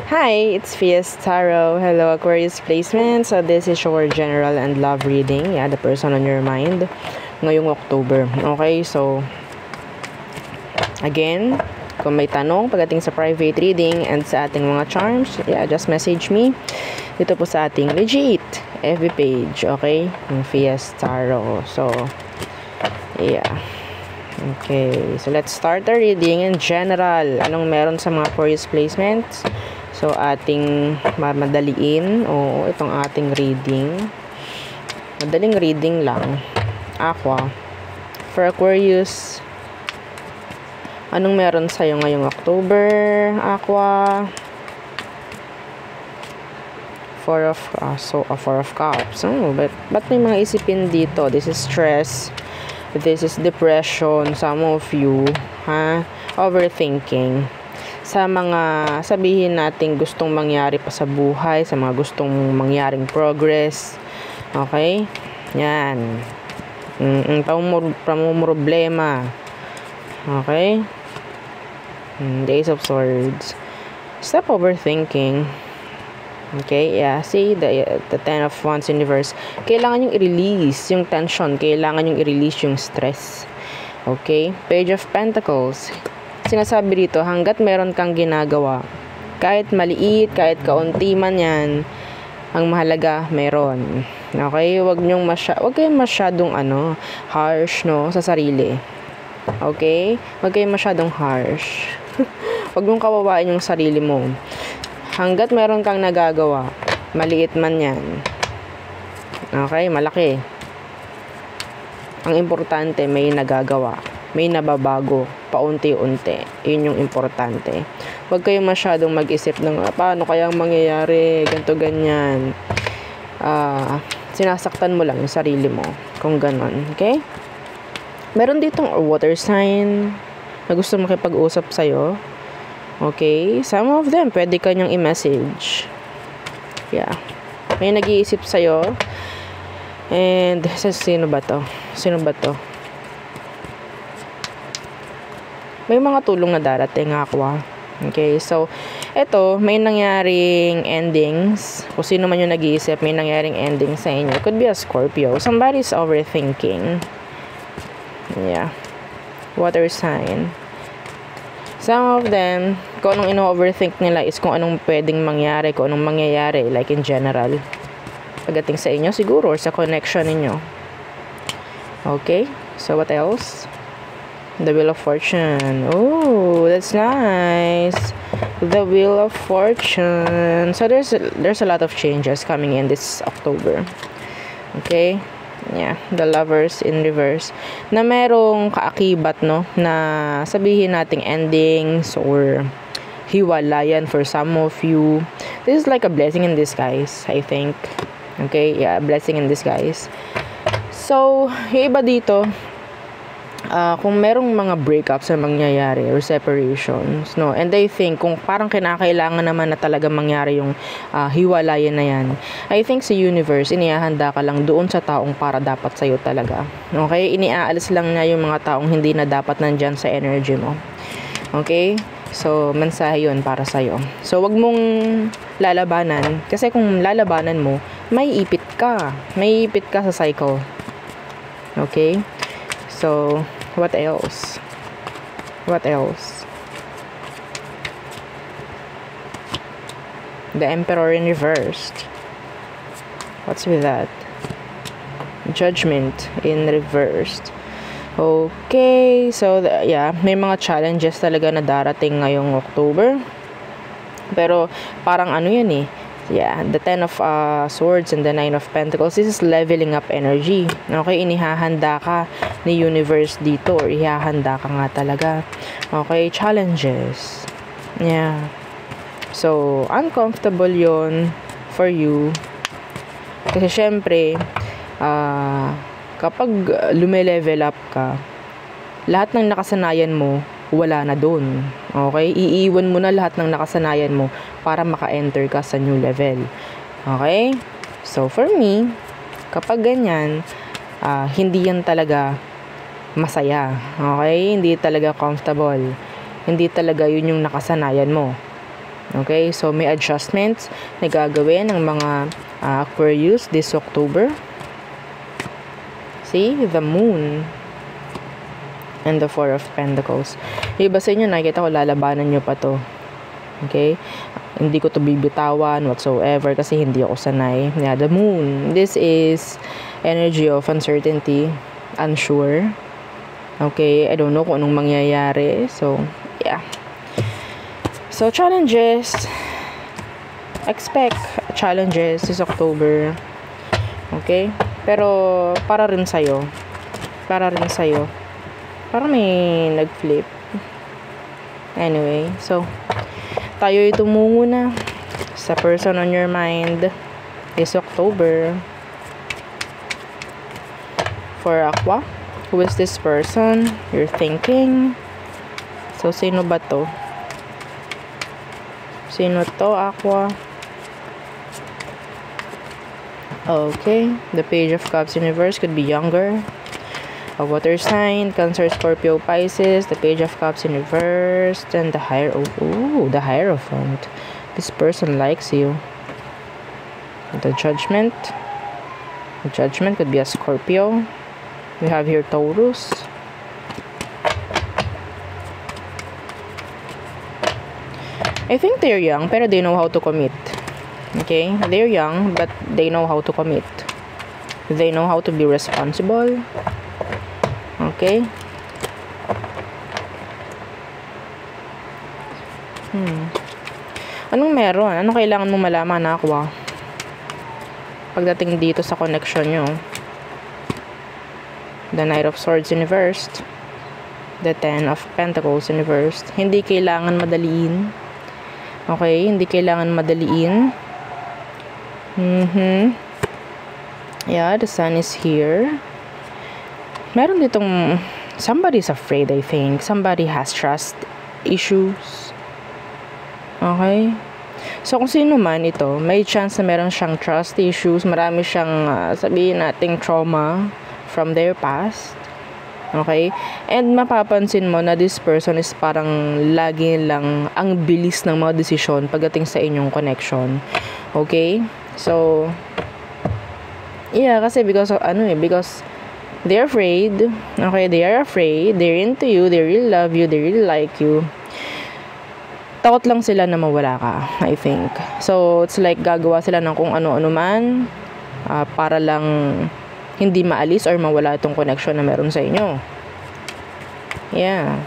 Hi, it's Fies Tarot. Hello, Aquarius placement. So this is your general and love reading. Yeah, the person on your mind ngayong October. Okay, so again, kung may tanong pagdating sa private reading and sa ating mga charms, yeah, just message me dito po sa ating legit FB page. Okay, yung Fies Tarot. So, yeah. Okay, so let's start the reading in general. Anong meron sa mga Aquarius placements? So, ating madaliin. Itong ating reading. Madaling reading lang. Aqua. For Aquarius, anong meron sa'yo ngayong October? Aqua. Four of Cups. Ba't may mga isipin dito? This is stress. This is depression. Some of you, overthinking. Sa mga sabihin natin gustong mangyari pa sa buhay, sa mga gustong mangyaring progress. Okay? Yan. Pamumroblema. Okay? The Ace of Swords. Stop overthinking. Okay, yeah. See, the Ten of Wands universe. Kailangan yung i-release yung tension. Kailangan yung i-release yung stress. Okay? Page of Pentacles. Sinasabi dito, hanggat meron kang ginagawa, kahit maliit, kahit kaunti man yan, ang mahalaga, meron. Okay? Huwag kayong masyadong harsh, no, sa sarili. Okay? Huwag kayong masyadong harsh. Huwag mong kawawain yung sarili mo. Hanggat meron kang nagagawa, maliit man yan. Okay? Malaki. Ang importante, may nagagawa. May nababago. Paunti-unti. Yun yung importante. Huwag kayong masyadong mag-isip ng, paano kayang mangyayari, ganito, ganyan. Sinasaktan mo lang yung sarili mo. Kung ganon. Okay? Meron ditong water sign na gusto makipag-usap sa'yo. Okay, some of them, pwede kanyang i-message. Yeah. May nag-iisip sa'yo. And, sino ba to? May mga tulong na darating, Aqua. Okay, so, eto, may nangyaring endings. Kung sino man yung nag-iisip, may nangyaring endings sa inyo. Could be a Scorpio. Somebody's overthinking. Yeah. Water sign. Some of them, kung anong ino-overthink nila is kung anong pwedeng mangyari, kung anong mangyayari, like in general. Pagdating sa inyo, siguro, or sa connection ninyo. Okay? So, what else? The Wheel of Fortune. Oh, that's nice. The Wheel of Fortune. So, there's a lot of changes coming in this October. Okay? Yeah, the Lovers in reverse. Na merong kaakibat, no? Na sabihin nating endings or hiwalayan for some of you. This is like a blessing in disguise, I think. Okay, yeah, blessing in disguise. So, yung iba dito, kung merong mga breakups na mangyayari or separations, no, and I think kung parang kinakailangan naman na talaga mangyari yung hiwalayan na yan, I think sa universe, inihahanda ka lang doon sa taong para dapat sa'yo talaga. Okay? Iniaalis lang niya yung mga taong hindi na dapat nandyan sa energy mo. Okay? So, mensahe yun para sa'yo. So, wag mong lalabanan. Kasi kung lalabanan mo, may ipit ka. May ipit ka sa cycle. Okay? So, what else? What else? The Emperor in reversed. What's with that? Judgment in reversed. Okay, so yeah, may mga challenges talaga na darating ngayong October. Pero parang yan yeah, the Ten of Swords and the Nine of Pentacles. This is leveling up energy. Okay, inihahanda ka ni universe dito or ihahanda ka nga talaga. Okay, challenges. Yeah. So, uncomfortable yon for you. Kasi syempre, kapag lume-level up ka, lahat ng nakasanayan mo, wala na dun. Okay? Iiwan mo na lahat ng nakasanayan mo para maka-enter ka sa new level. Okay? So, for me, kapag ganyan, hindi yan talaga masaya. Okay? Hindi talaga comfortable. Hindi talaga yun yung nakasanayan mo. Okay, so may adjustments na gagawin ng mga Aquarius this October. See, the moon and the Four of Pentacles. Iba sa inyo, nakikita ko lalabanan nyo pa to. Okay, hindi ko to bibitawan whatsoever kasi hindi ako sanay. Yeah, the moon, this is energy of uncertainty, unsure. Okay, I don't know kung anong mangyayari. So, yeah. So, challenges. Expect challenges this October. Okay? Pero, para rin sa'yo. Para may nag-flip. Anyway, so, tayo tumungo na sa person on your mind this October. For Aqua, who is this person you're thinking? So, sino ba to? Sino to, Aqua? Okay, the Page of Cups universe could be younger. A water sign, Cancer, Scorpio, Pisces, the Page of Cups universe, and the the Hierophant. This person likes you. The Judgment. The Judgment could be a Scorpio. We have here Taurus. I think they're young, pero they know how to commit. Okay? They're young, but they know how to commit. They know how to be responsible. Okay? Anong meron? Anong kailangan mo malaman, Aqua? Pagdating dito sa connection nyo. The Knight of Swords universe. The Ten of Pentacles universe. Hindi kailangan madaliin. Okay, hindi kailangan madaliin. Yeah, the sun is here. Meron ditong somebody's afraid, I think. Somebody has trust issues. Okay? So, kung sino man ito, may chance na meron siyang trust issues. Marami siyang, sabihin nating trauma from their past. Okay? And mapapansin mo na this person is parang lagi lang ang bilis ng mga desisyon pagdating sa inyong connection. Okay? So, yeah, kasi because they're afraid. Okay, they are afraid. They're into you. They really love you. They really like you. Takot lang sila na mawala ka, I think. So, it's like gagawa sila ng kung ano-ano man para lang hindi maalis or mawala itong connection na meron sa inyo. Yeah.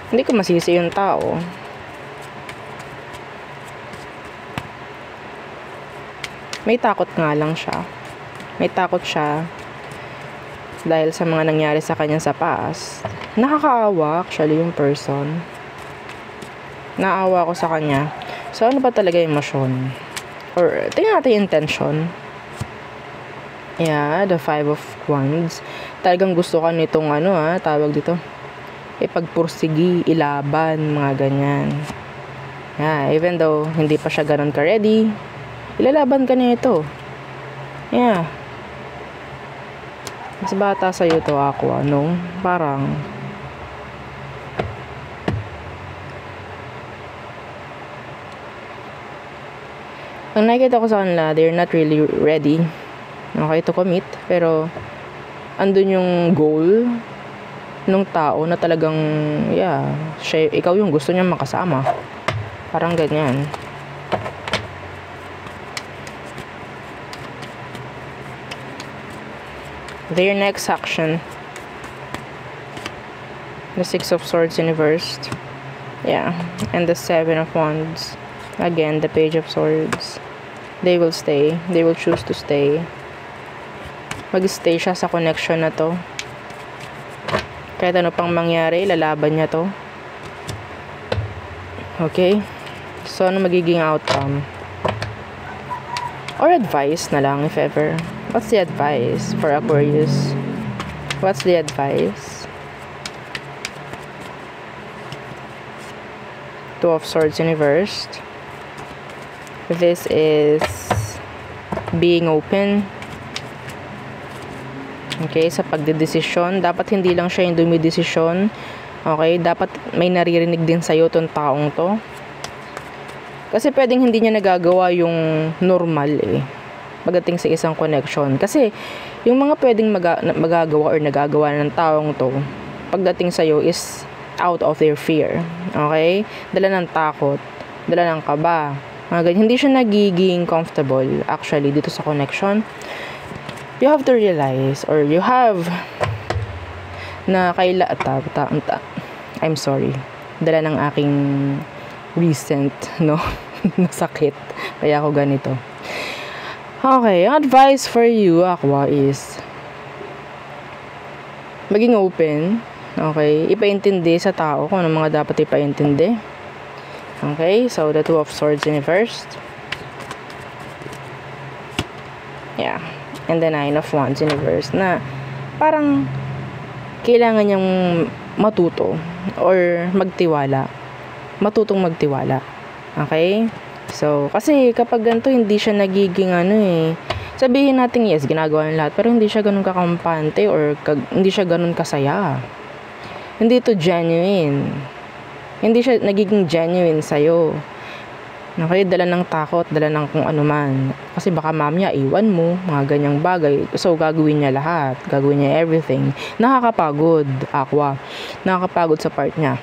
Hindi ko masisi yung tao. May takot nga lang siya. May takot siya dahil sa mga nangyari sa kanya sa past. Nakakaawa actually yung person. Naawa ko sa kanya. So, ano ba talaga yung emosyon? Or, tingnan natin yung intention. Yeah, the Five of Wands. Talagang gusto ka nitong tawag dito. Ipagpursigi, ilaban, mga ganyan. Yeah, even though hindi pa siya ganun ka-ready, ilalaban ka nito. Yeah. Mas bata sa'yo to, Aqua, no? Parang ang nakikita ko sa kanila, they're not really ready, okay, to commit. Pero andun yung goal nung tao na talagang, yeah, ikaw yung gusto niya makasama. Parang ganyan. Their next action. The Six of Swords universe. Yeah. And the Seven of Wands. Again, the Page of Swords. They will stay. They will choose to stay. Mag-stay siya sa connection na to. Kahit ano pang mangyari, lalaban niya to. Okay? So, ano magiging outcome? Or advice na lang, if ever. What's the advice for Aquarius? What's the advice? Two of Swords universe. This is being open. Okay, sa pagdedesisyon, dapat hindi lang siya yung dumidesisyon. Okay, dapat may naririnig din sa'yo tong taong to. Kasi pwedeng hindi niya nagagawa yung normal pagdating sa isang connection. Kasi yung mga pwedeng magagawa or nagagawa ng taong to, pagdating sa'yo is out of their fear. Okay? Dala ng takot, dala ng kaba. Mga ganyan. Hindi siya nagiging comfortable actually dito sa connection. You have to realize or you have na I'm sorry. Dala ng aking recent, nasakit. Kaya ako ganito. Okay, advice for you, Aqua, is maging open. Okay, ipaintindi sa tao kung ano mga dapat ipaintindi. Okay, so the Two of Swords in reverse. Yeah, and the Nine of Wands in reverse na parang kailangan niyang matuto or magtiwala. Matutong magtiwala. Okay? So, kasi kapag ganito, hindi siya nagiging sabihin natin yes, ginagawa ng lahat, pero hindi siya ganun kakampante or hindi siya ganun kasaya. Hindi to genuine. Hindi siya nagiging genuine sa'yo. Okay? Dala ng takot, dala ng kung ano man. Kasi baka mamaya iwan mo, mga ganyang bagay. So, gagawin niya lahat. Gagawin niya everything. Nakakapagod, Aqua. Nakakapagod sa part niya.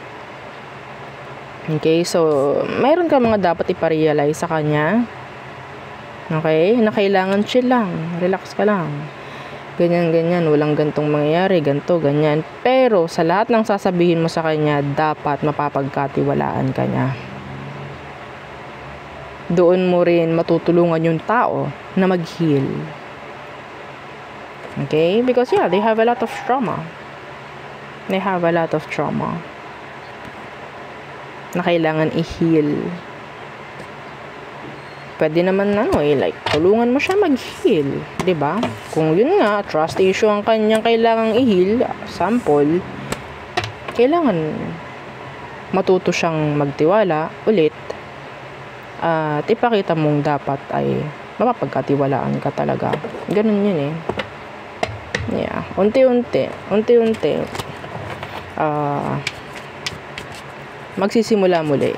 Okay, so mayroon ka mga dapat iparealize sa kanya. Okay, na kailangan chill lang, relax ka lang. Ganyan, walang gantong mangyayari, ganto, ganyan. Pero sa lahat ng sasabihin mo sa kanya, dapat mapapagkatiwalaan ka niya. Doon mo rin matutulungan yung tao na mag-heal. Okay, because they have a lot of trauma. They have a lot of trauma na kailangan i-heal. Pwede naman like tulungan mo siya mag-heal, 'di ba? Kung yun nga trust issue ang kanyang kailangang i-heal, sample, kailangan matuto siyang magtiwala ulit at ipakita mong dapat ay mapapagkatiwalaan ka talaga. Ganun yun Yeah, unti-unti magsisimula muli.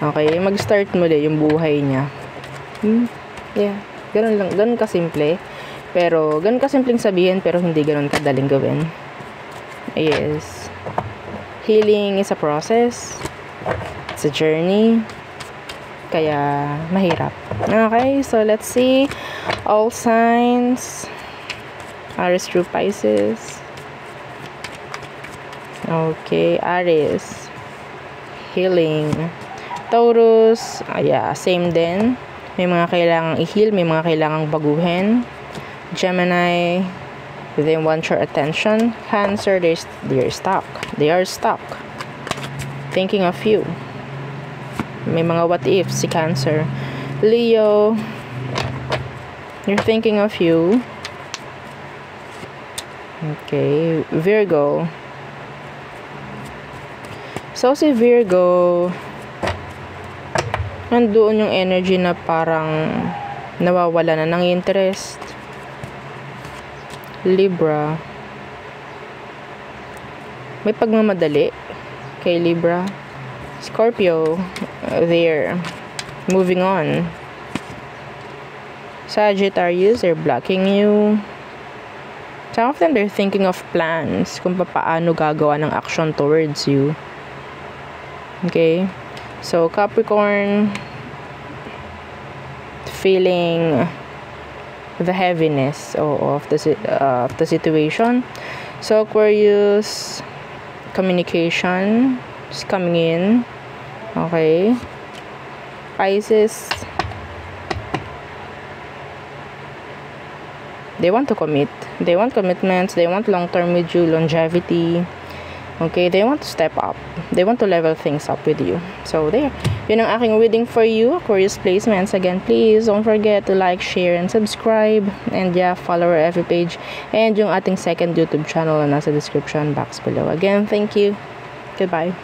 Okay? Mag-start muli yung buhay niya. Yeah. Ganun lang. Ganun kasimple. Pero, ganun kasimpleng sabihin, pero hindi ganun kadaling gawin. Yes. Healing is a process. It's a journey. Kaya, mahirap. Okay? So, let's see. All signs. Aries through Pisces. Okay. Aries. Healing. Taurus, same din. May mga kailangang i-heal, may mga kailangang baguhin. Gemini, they want your attention. Cancer, they're stuck. They are stuck. Thinking of you. May mga what if si Cancer. Leo, you're thinking of you. Okay, Virgo. So, si Virgo, nandoon yung energy na parang nawawala na ng interest. Libra, may pagmamadali kay Libra. Scorpio, they're moving on. Sagittarius, they're blocking you. Some of them, they're thinking of plans kung paano gagawa ng action towards you. Okay? So, Capricorn, feeling the heaviness of the situation. So, Aquarius, communication is coming in. Okay? Pisces, they want to commit. They want commitments. They want long-term with you, longevity. Okay, they want to step up. They want to level things up with you. So, there. Yun ang aking reading for you, Aquarius placements. Again, please don't forget to like, share, and subscribe. And follow our FB page. And yung ating second YouTube channel na nasa description box below. Again, thank you. Goodbye.